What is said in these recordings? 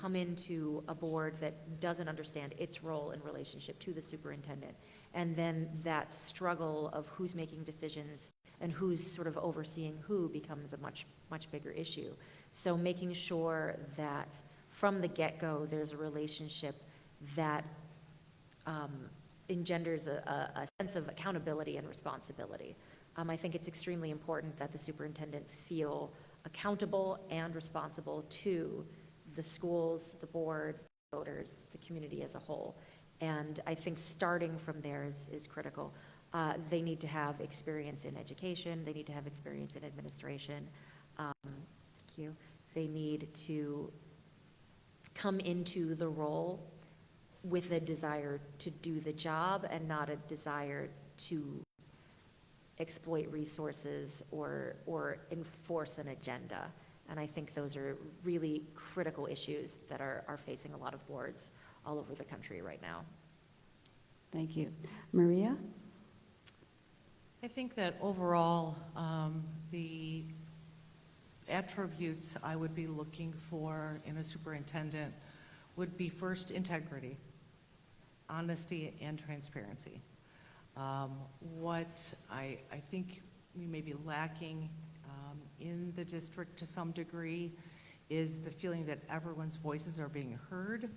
come into a board that doesn't understand its role in relationship to the superintendent. And then that struggle of who's making decisions and who's sort of overseeing who becomes a much, much bigger issue. So making sure that from the get-go, there's a relationship that engenders a sense of accountability and responsibility. I think it's extremely important that the superintendent feel accountable and responsible to the schools, the board, voters, the community as a whole. And I think starting from there is critical. They need to have experience in education. They need to have experience in administration. Thank you. They need to come into the role with a desire to do the job and not a desire to exploit resources or enforce an agenda. And I think those are really critical issues that are facing a lot of boards all over the country right now. Thank you. Maria? I think that overall, the attributes I would be looking for in a superintendent would be first integrity, honesty, and transparency. What I think we may be lacking in the district to some degree is the feeling that everyone's voices are being heard,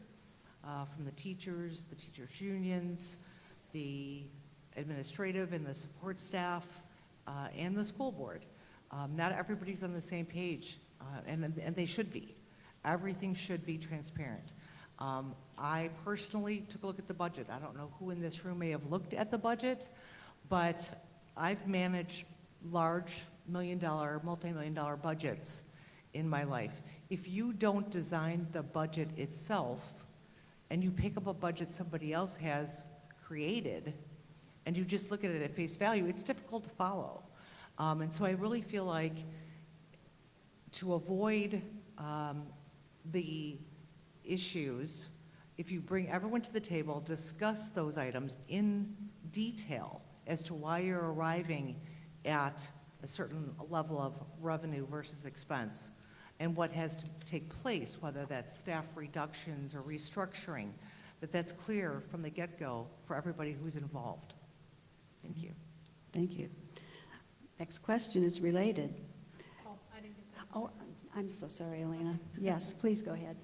from the teachers unions, the administrative and the support staff, and the school board. Not everybody's on the same page, and they should be. Everything should be transparent. I personally took a look at the budget. I don't know who in this room may have looked at the budget, but I've managed large million-dollar, multi-million-dollar budgets in my life. If you don't design the budget itself and you pick up a budget somebody else has created and you just look at it at face value, it's difficult to follow. And so I really feel like to avoid the issues, if you bring everyone to the table, discuss those items in detail as to why you're arriving at a certain level of revenue versus expense and what has to take place, whether that's staff reductions or restructuring, that's clear from the get-go for everybody who's involved. Thank you. Thank you. Next question is related. Oh, I didn't get that. Oh, I'm so sorry, Elena. Yes, please go ahead.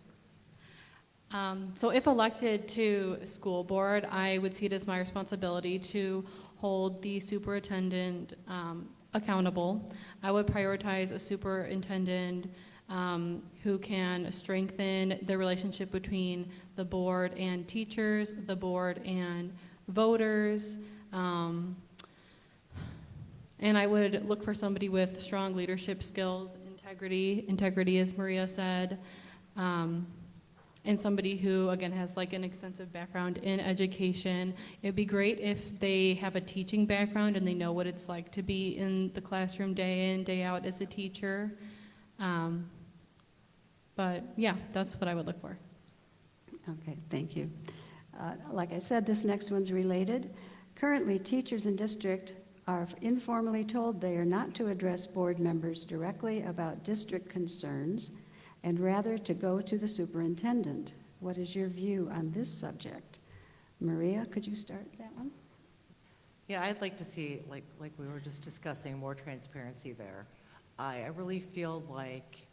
So if elected to school board, I would see it as my responsibility to hold the superintendent accountable. I would prioritize a superintendent who can strengthen the relationship between the board and teachers, the board and voters, and I would look for somebody with strong leadership skills, integrity as Maria said, and somebody who, again, has like an extensive background in education. It'd be great if they have a teaching background and they know what it's like to be in the classroom day in, day out as a teacher. But yeah, that's what I would look for. Okay, thank you. Like I said, this next one's related. Currently, teachers in district are informally told they are not to address board members directly about district concerns and rather to go to the superintendent. What is your view on this subject? Maria, could you start that one? Yeah, I'd like to see, like we were just discussing, more transparency there. I really feel like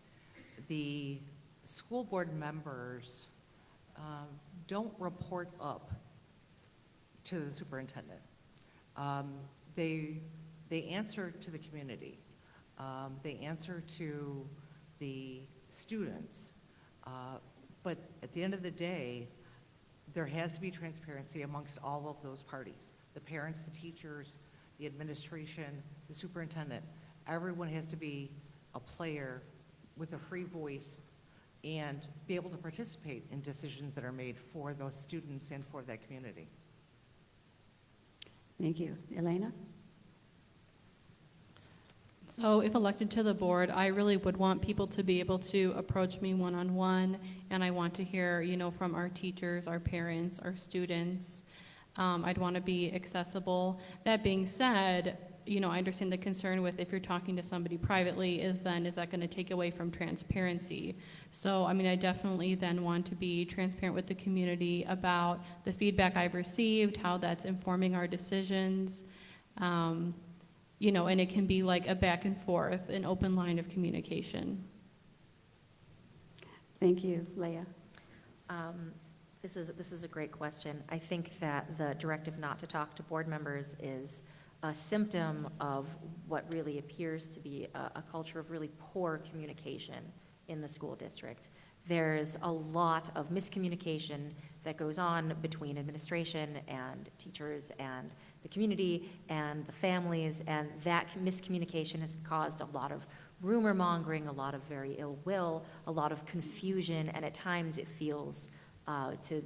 the school board members don't report up to the superintendent. They answer to the community. They answer to the students. But at the end of the day, there has to be transparency amongst all of those parties. The parents, the teachers, the administration, the superintendent. Everyone has to be a player with a free voice and be able to participate in decisions that are made for those students and for that community. Thank you. Elena? So if elected to the board, I really would want people to be able to approach me one-on-one, and I want to hear, from our teachers, our parents, our students. I'd want to be accessible. That being said, I understand the concern with if you're talking to somebody privately is that going to take away from transparency? So, I definitely then want to be transparent with the community about the feedback I've received, how that's informing our decisions, and it can be like a back and forth, an open line of communication. Thank you. Leah? This is a great question. I think that the directive not to talk to board members is a symptom of what really appears to be a culture of really poor communication in the school district. There's a lot of miscommunication that goes on between administration and teachers and the community and the families, and that miscommunication has caused a lot of rumor mongering, a lot of very ill will, a lot of confusion, and at times it feels to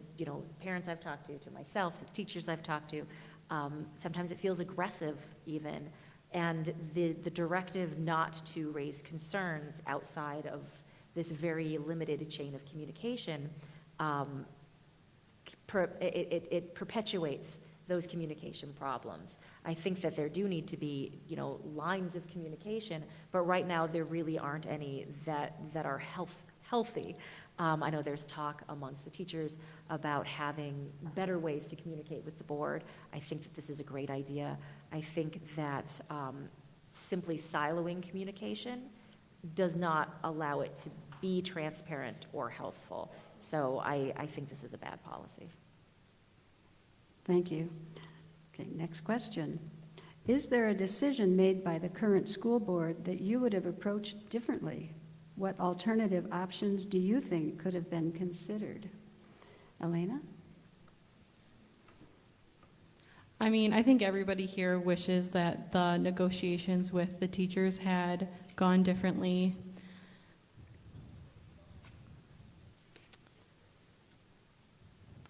parents I've talked to myself, to the teachers I've talked to, sometimes it feels aggressive even, and the directive not to raise concerns outside of this very limited chain of communication, it perpetuates those communication problems. I think that there do need to be, lines of communication, but right now there really aren't any that are healthy. I know there's talk amongst the teachers about having better ways to communicate with the board. I think that this is a great idea. I think that simply siloing communication does not allow it to be transparent or healthful. So I think this is a bad policy. Thank you. Okay, next question. Is there a decision made by the current school board that you would have approached differently? What alternative options do you think could have been considered? Elena? I think everybody here wishes that the negotiations with the teachers had gone differently.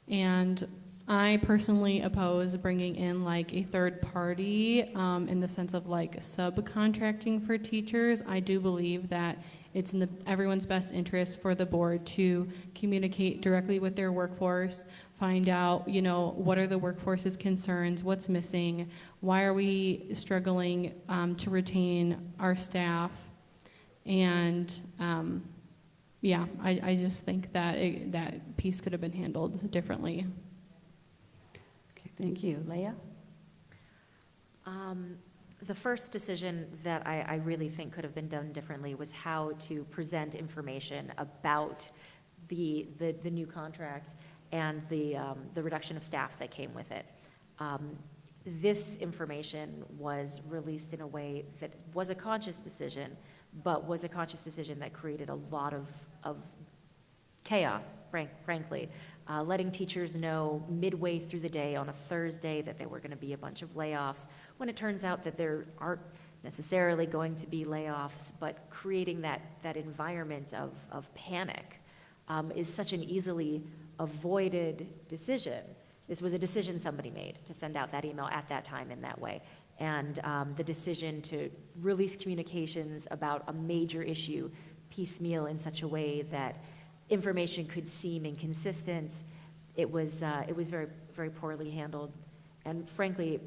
And I personally oppose bringing in like a third party in the sense of like subcontracting for teachers. I do believe that it's in everyone's best interest for the board to communicate directly with their workforce, find out, what are the workforce's concerns, what's missing, why are we struggling to retain our staff, and I just think that that piece could have been handled differently. Okay, thank you. Leah? The first decision that I really think could have been done differently was how to present information about the new contract and the reduction of staff that came with it. This information was released in a way that was a conscious decision, but was a conscious decision that created a lot of chaos, frankly. Letting teachers know midway through the day on a Thursday that there were going to be a bunch of layoffs, when it turns out that there aren't necessarily going to be layoffs, but creating that environment of panic is such an easily avoided decision. This was a decision somebody made to send out that email at that time in that way. And the decision to release communications about a major issue piecemeal in such a way that information could seem inconsistent, it was very, very poorly handled. And frankly,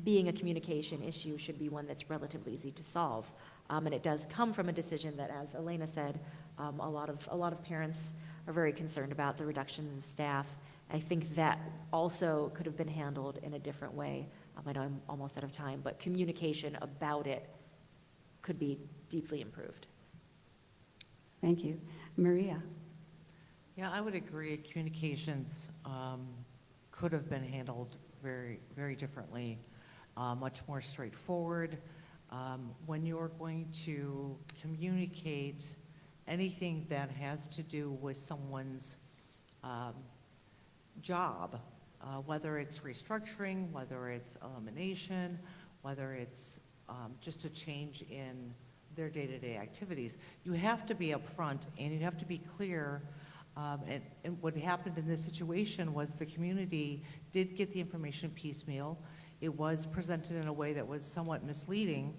being a communication issue should be one that's relatively easy to solve. And it does come from a decision that, as Elena said, a lot of parents are very concerned about the reductions of staff. I think that also could have been handled in a different way. I know I'm almost out of time, but communication about it could be deeply improved. Thank you. Maria? Yeah, I would agree. Communications could have been handled very, very differently, much more straightforward. When you're going to communicate anything that has to do with someone's job, whether it's restructuring, whether it's elimination, whether it's just a change in their day-to-day activities, you have to be upfront and you have to be clear. And what happened in this situation was the community did get the information piecemeal. It was presented in a way that was somewhat misleading,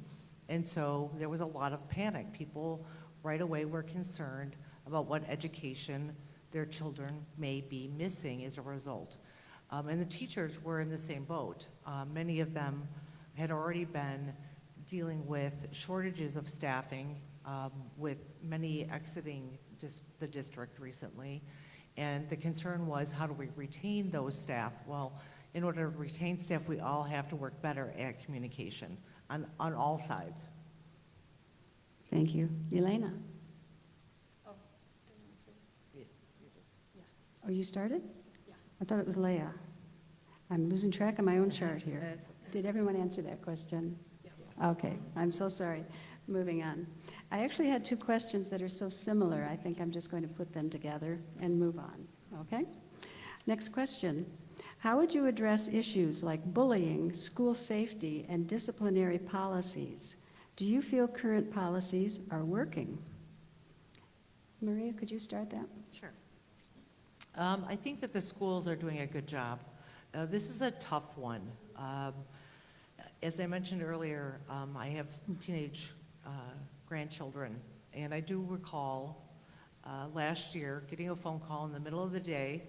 and so there was a lot of panic. People right away were concerned about what education their children may be missing as a result. And the teachers were in the same boat. Many of them had already been dealing with shortages of staffing, with many exiting the district recently. And the concern was, how do we retain those staff? Well, in order to retain staff, we all have to work better at communication on all sides. Thank you. Elena? Oh, you started? Yeah. I thought it was Leah. I'm losing track of my own chart here. Did everyone answer that question? Yes. Okay, I'm so sorry. Moving on. I actually had 2 questions that are so similar, I think I'm just going to put them together and move on, okay? Next question. How would you address issues like bullying, school safety, and disciplinary policies? Do you feel current policies are working? Maria, could you start that? Sure. I think that the schools are doing a good job. This is a tough one. As I mentioned earlier, I have teenage grandchildren, and I do recall last year getting a phone call in the middle of the day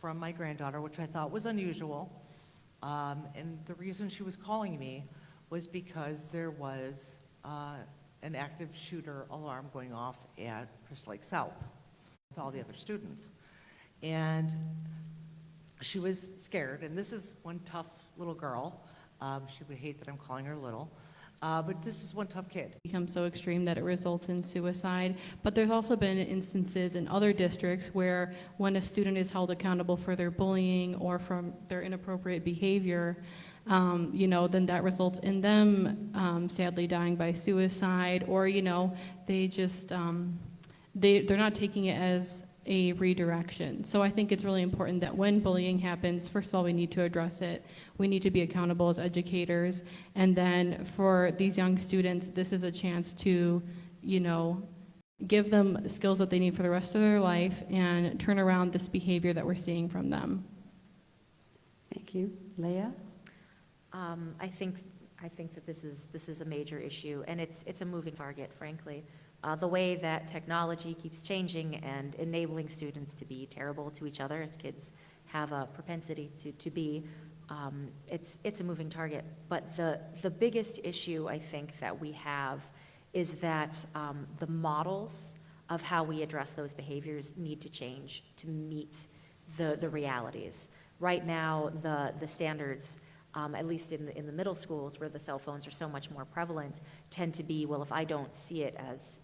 from my granddaughter, which I thought was unusual. And the reason she was calling me was because there was an active shooter alarm going off at Crystal Lake South with all the other students. And she was scared, and this is one tough little girl. She would hate that I'm calling her little, but this is one tough kid. Become so extreme that it results in suicide. But there's also been instances in other districts where when a student is held accountable for their bullying or from their inappropriate behavior, then that results in them sadly dying by suicide, or, they just, they're not taking it as a redirection. So I think it's really important that when bullying happens, first of all, we need to address it. We need to be accountable as educators. And then for these young students, this is a chance to, give them skills that they need for the rest of their life and turn around this behavior that we're seeing from them. Thank you. Leah? I think that this is a major issue, and it's a moving target, frankly. The way that technology keeps changing and enabling students to be terrible to each other, as kids have a propensity to be, it's a moving target. But the biggest issue I think that we have is that the models of how we address those behaviors need to change to meet the realities. Right now, the standards, at least in the middle schools where the cell phones are so much more prevalent, tend to be, well, if I don't see it as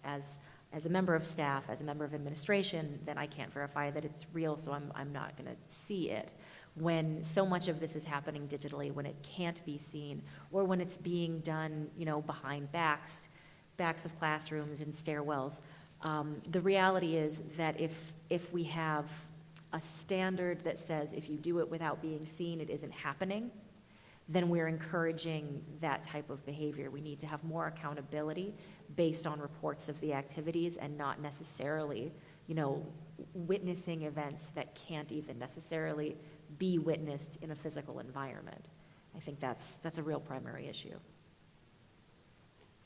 a member of staff, as a member of administration, then I can't verify that it's real, so I'm not going to see it. When so much of this is happening digitally, when it can't be seen, or when it's being done, behind backs of classrooms and stairwells, the reality is that if we have a standard that says if you do it without being seen, it isn't happening, then we're encouraging that type of behavior. We need to have more accountability based on reports of the activities and not necessarily, witnessing events that can't even necessarily be witnessed in a physical environment. I think that's a real primary issue.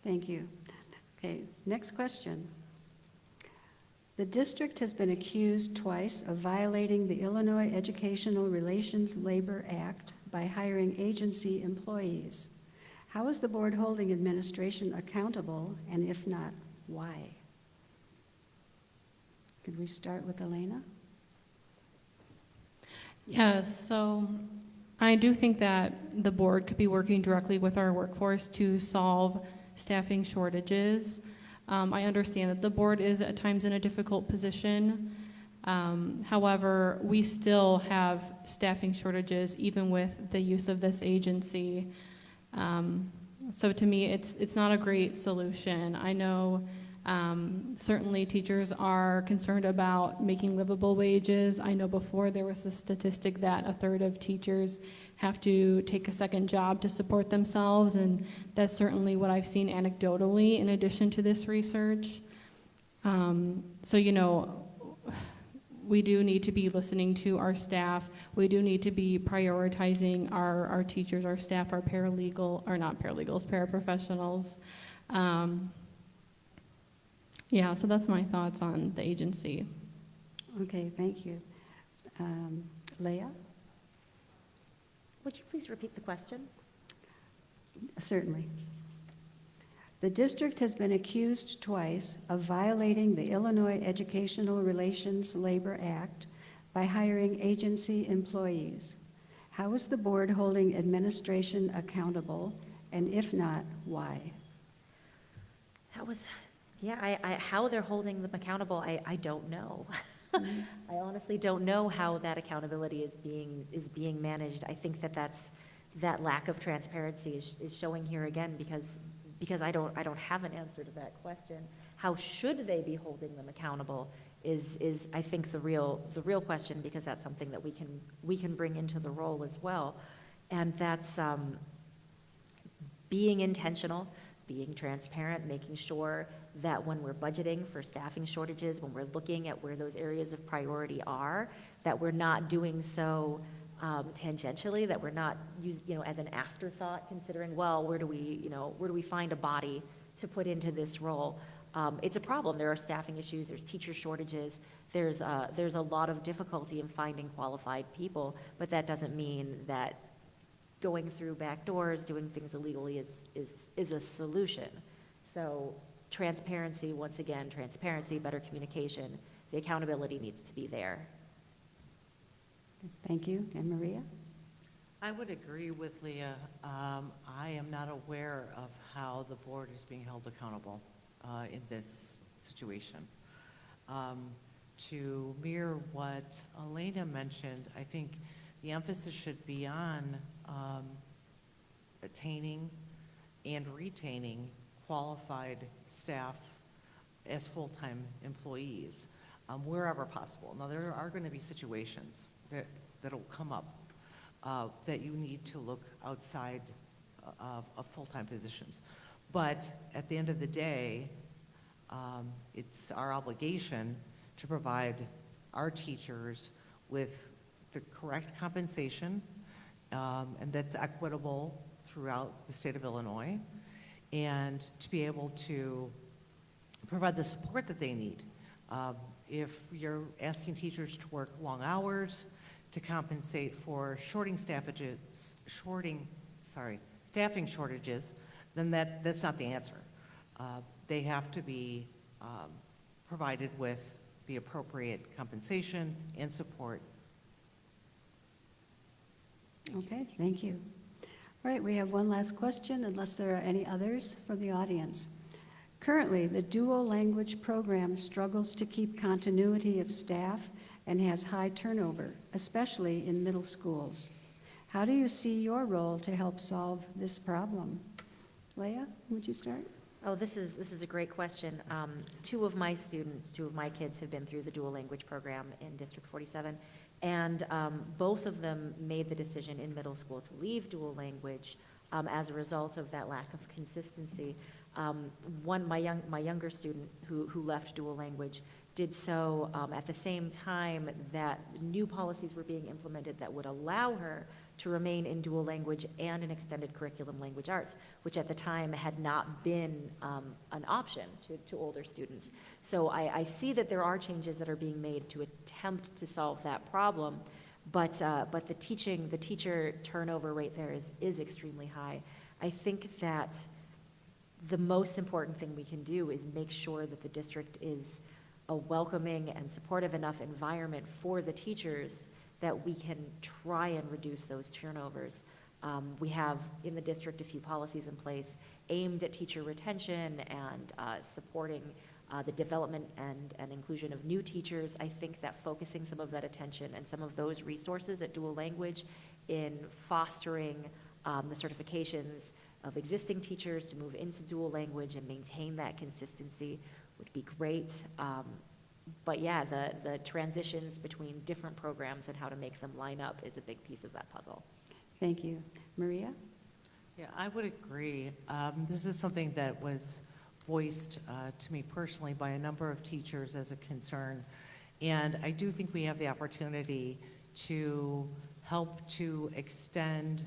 Thank you. Okay, next question. The district has been accused twice of violating the Illinois Educational Relations Labor Act by hiring agency employees. How is the board holding administration accountable, and if not, why? Could we start with Elena? Yes, so I do think that the board could be working directly with our workforce to solve staffing shortages. I understand that the board is at times in a difficult position. However, we still have staffing shortages even with the use of this agency. So to me, it's not a great solution. I know certainly teachers are concerned about making livable wages. I know before there was a statistic that a third of teachers have to take a second job to support themselves, and that's certainly what I've seen anecdotally in addition to this research. So, we do need to be listening to our staff. We do need to be prioritizing our teachers, our staff, our paraprofessionals. Yeah, so that's my thoughts on the agency. Okay, thank you. Leah? Would you please repeat the question? Certainly. The district has been accused twice of violating the Illinois Educational Relations Labor Act by hiring agency employees. How is the board holding administration accountable, and if not, why? That was, yeah, how they're holding them accountable, I don't know. Mhm. I honestly don't know how that accountability is being managed. I think that lack of transparency is showing here again because I don't have an answer to that question. How should they be holding them accountable is I think the real question, because that's something that we can bring into the role as well. And that's being intentional, being transparent, making sure that when we're budgeting for staffing shortages, when we're looking at where those areas of priority are, that we're not doing so tangentially, that we're not as an afterthought, considering, well, where do we find a body to put into this role? It's a problem. There are staffing issues. There's teacher shortages. There's a lot of difficulty in finding qualified people, but that doesn't mean that going through back doors, doing things illegally is a solution. So transparency, once again, transparency, better communication, the accountability needs to be there. Thank you. And Maria? I would agree with Leah. I am not aware of how the board is being held accountable in this situation. To mirror what Elena mentioned, I think the emphasis should be on attaining and retaining qualified staff as full-time employees wherever possible. Now, there are going to be situations that'll come up that you need to look outside of full-time positions. But at the end of the day, it's our obligation to provide our teachers with the correct compensation, and that's equitable throughout the state of Illinois, and to be able to provide the support that they need. If you're asking teachers to work long hours to compensate for staffing shortages, then that's not the answer. They have to be provided with the appropriate compensation and support. Okay, thank you. All right, we have one last question, unless there are any others for the audience. Currently, the dual language program struggles to keep continuity of staff and has high turnover, especially in middle schools. How do you see your role to help solve this problem? Leah, would you start? Oh, this is a great question. Two of my kids have been through the dual language program in District 47, and both of them made the decision in middle school to leave dual language as a result of that lack of consistency. My younger student who left dual language did so at the same time that new policies were being implemented that would allow her to remain in dual language and in extended curriculum language arts, which at the time had not been an option to older students. So I see that there are changes that are being made to attempt to solve that problem, but the teacher turnover rate there is extremely high. I think that the most important thing we can do is make sure that the district is a welcoming and supportive enough environment for the teachers that we can try and reduce those turnovers. We have in the district a few policies in place aimed at teacher retention and supporting the development and inclusion of new teachers. I think that focusing some of that attention and some of those resources at dual language in fostering the certifications of existing teachers to move into dual language and maintain that consistency would be great. But yeah, the transitions between different programs and how to make them line up is a big piece of that puzzle. Thank you. Maria? Yeah, I would agree. This is something that was voiced to me personally by a number of teachers as a concern. And I do think we have the opportunity to help to extend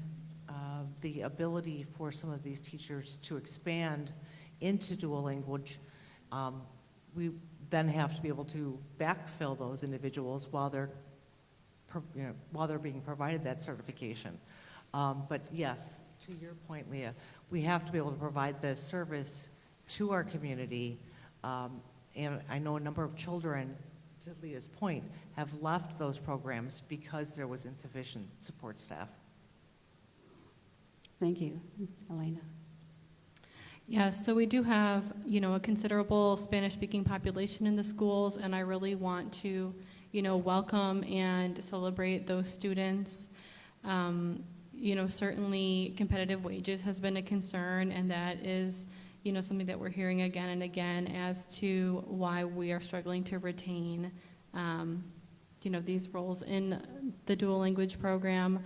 the ability for some of these teachers to expand into dual language. We then have to be able to backfill those individuals while they're being provided that certification. But yes, To your point, Leah, we have to be able to provide the service to our community. And I know a number of children, to Leah's point, have left those programs because there was insufficient support staff. Thank you. Elena? Yes, so we do have, a considerable Spanish-speaking population in the schools, and I really want to, welcome and celebrate those students. Certainly competitive wages has been a concern, and that is, something that we're hearing again and again as to why we are struggling to retain, these roles in the dual language program.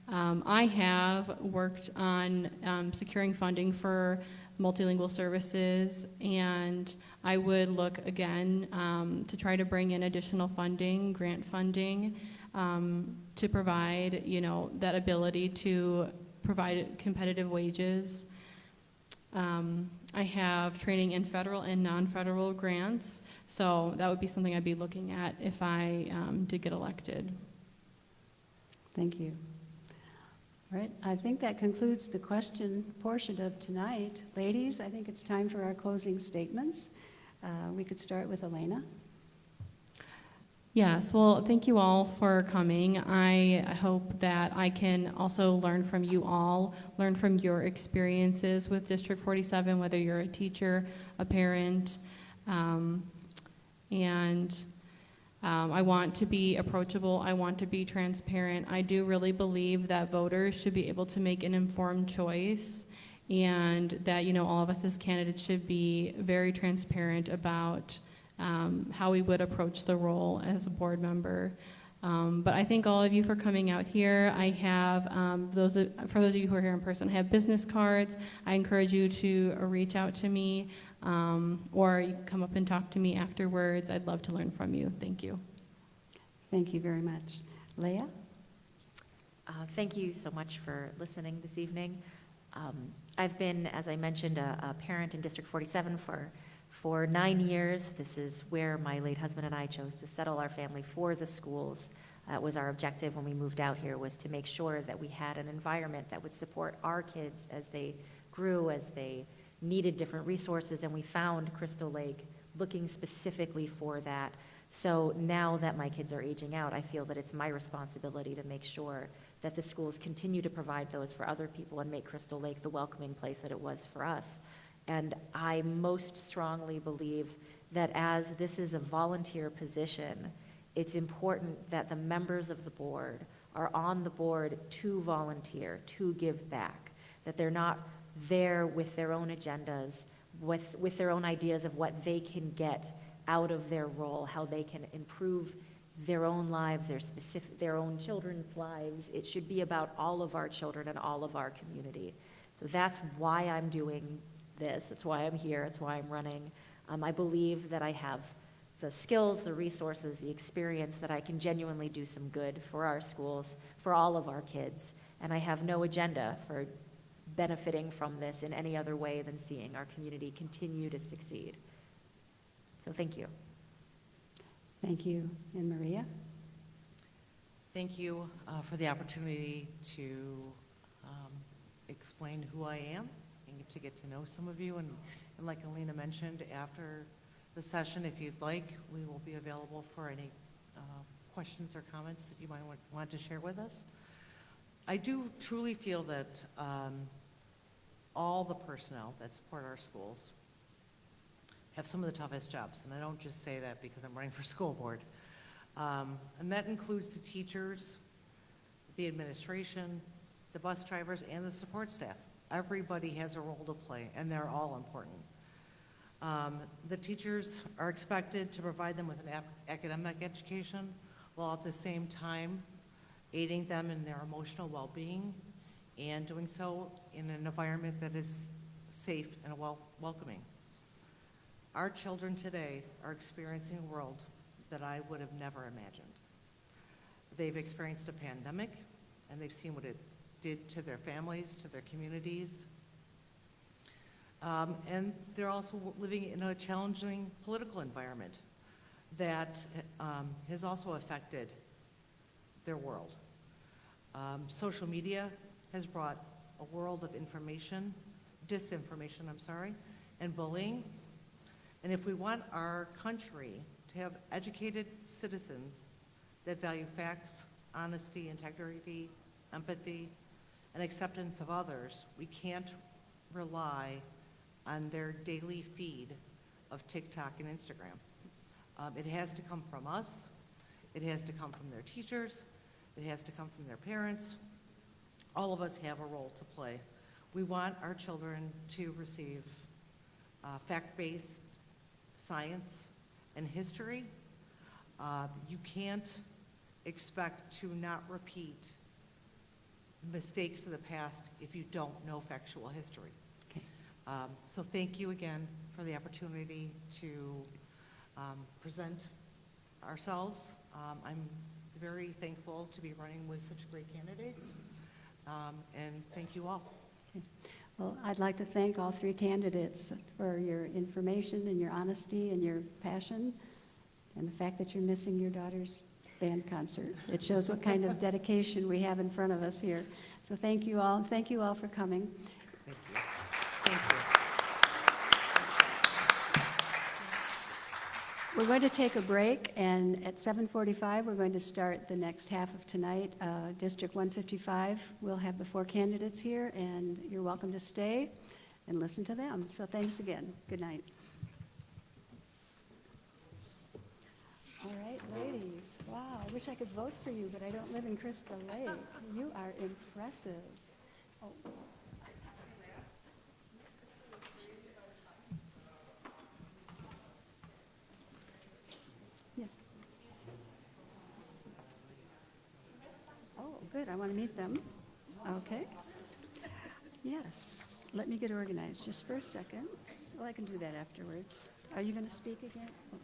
I have worked on securing funding for multilingual services, and I would look again to try to bring in additional funding, grant funding, to provide, that ability to provide competitive wages. I have training in federal and non-federal grants, so that would be something I'd be looking at if I did get elected. Thank you. All right, I think that concludes the question portion of tonight. Ladies, I think it's time for our closing statements. We could start with Elena. Yes, well, thank you all for coming. I hope that I can also learn from you all, learn from your experiences with District 47, whether you're a teacher, a parent, I want to be approachable. I want to be transparent. I do really believe that voters should be able to make an informed choice, and that, all of us as candidates should be very transparent about how we would approach the role as a board member. But I thank all of you for coming out here. I have, for those of you who are here in person, I have business cards. I encourage you to reach out to me, or you can come up and talk to me afterwards. I'd love to learn from you. Thank you. Thank you very much. Leah? Thank you so much for listening this evening. I've been, as I mentioned, a parent in District 47 for 9 years. This is where my late husband and I chose to settle our family for the schools. That was our objective when we moved out here, was to make sure that we had an environment that would support our kids as they grew, as they needed different resources, and we found Crystal Lake looking specifically for that. So now that my kids are aging out, I feel that it's my responsibility to make sure that the schools continue to provide those for other people and make Crystal Lake the welcoming place that it was for us. And I most strongly believe that as this is a volunteer position, it's important that the members of the board are on the board to volunteer, to give back, that they're not there with their own agendas, with their own ideas of what they can get out of their role, how they can improve their own lives, their own children's lives. It should be about all of our children and all of our community. So that's why I'm doing this. That's why I'm here. That's why I'm running. I believe that I have the skills, the resources, the experience that I can genuinely do some good for our schools, for all of our kids. And I have no agenda for benefiting from this in any other way than seeing our community continue to succeed. So thank you. Thank you. And Maria? Thank you for the opportunity to explain who I am and to get to know some of you. And like Alina mentioned, after the session, if you'd like, we will be available for any questions or comments that you might want to share with us. I do truly feel that all the personnel that support our schools have some of the toughest jobs, and I don't just say that because I'm running for school board. And that includes the teachers, the administration, the bus drivers, and the support staff. Everybody has a role to play, and they're all important. The teachers are expected to provide them with an academic education, while at the same time aiding them in their emotional well-being, and doing so in an environment that is safe and welcoming. Our children today are experiencing a world that I would have never imagined. They've experienced a pandemic, and they've seen what it did to their families, to their communities. And they're also living in a challenging political environment that has also affected their world. Social media has brought a world of disinformation, and bullying. And if we want our country to have educated citizens that value facts, honesty, integrity, empathy, and acceptance of others, we can't rely on their daily feed of TikTok and Instagram. It has to come from us. It has to come from their teachers. It has to come from their parents. All of us have a role to play. We want our children to receive fact-based science and history. You can't expect to not repeat mistakes of the past if you don't know factual history. Okay. So thank you again for the opportunity to present ourselves. I'm very thankful to be running with such great candidates, and thank you all. Okay. Well, I'd like to thank all three candidates for your information and your honesty and your passion, and the fact that you're missing your daughter's band concert. It shows what kind of dedication we have in front of us here. So thank you all, and thank you all for coming. Thank you. Thank you. We're going to take a break, and at 7:45, we're going to start the next half of tonight. District 155 will have the four candidates here, and you're welcome to stay and listen to them. So thanks again. Good night. All right, ladies. Wow, I wish I could vote for you, but I don't live in Crystal Lake. You are impressive. Oh. Yeah. Oh, good. I want to meet them. Okay. Yes. Let me get organized just for a second. Well, I can do that afterwards. Are you going to speak again? Oh.